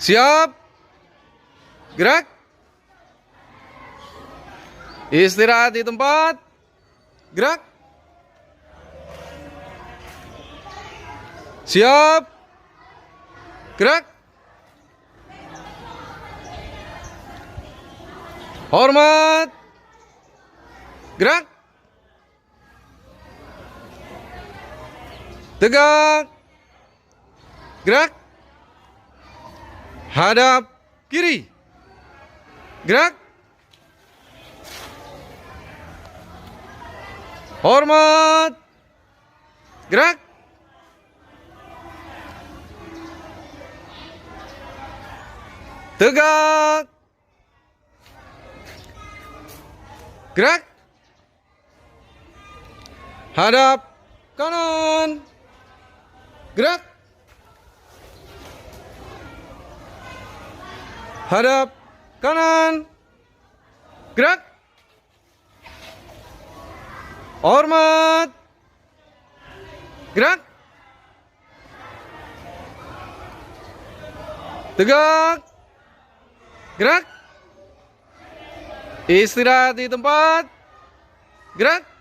Siap. Gerak. Istirahat di tempat. Gerak. Siap. Gerak. Hormat. Gerak. Tegak. Gerak. Hadap kiri. Gerak. Hormat. Gerak. Tegak. Gerak. Hadap kanan. Gerak. Hadap kanan. Gerak. Hormat. Gerak. Tegak. Gerak. Istirahat di tempat. Gerak.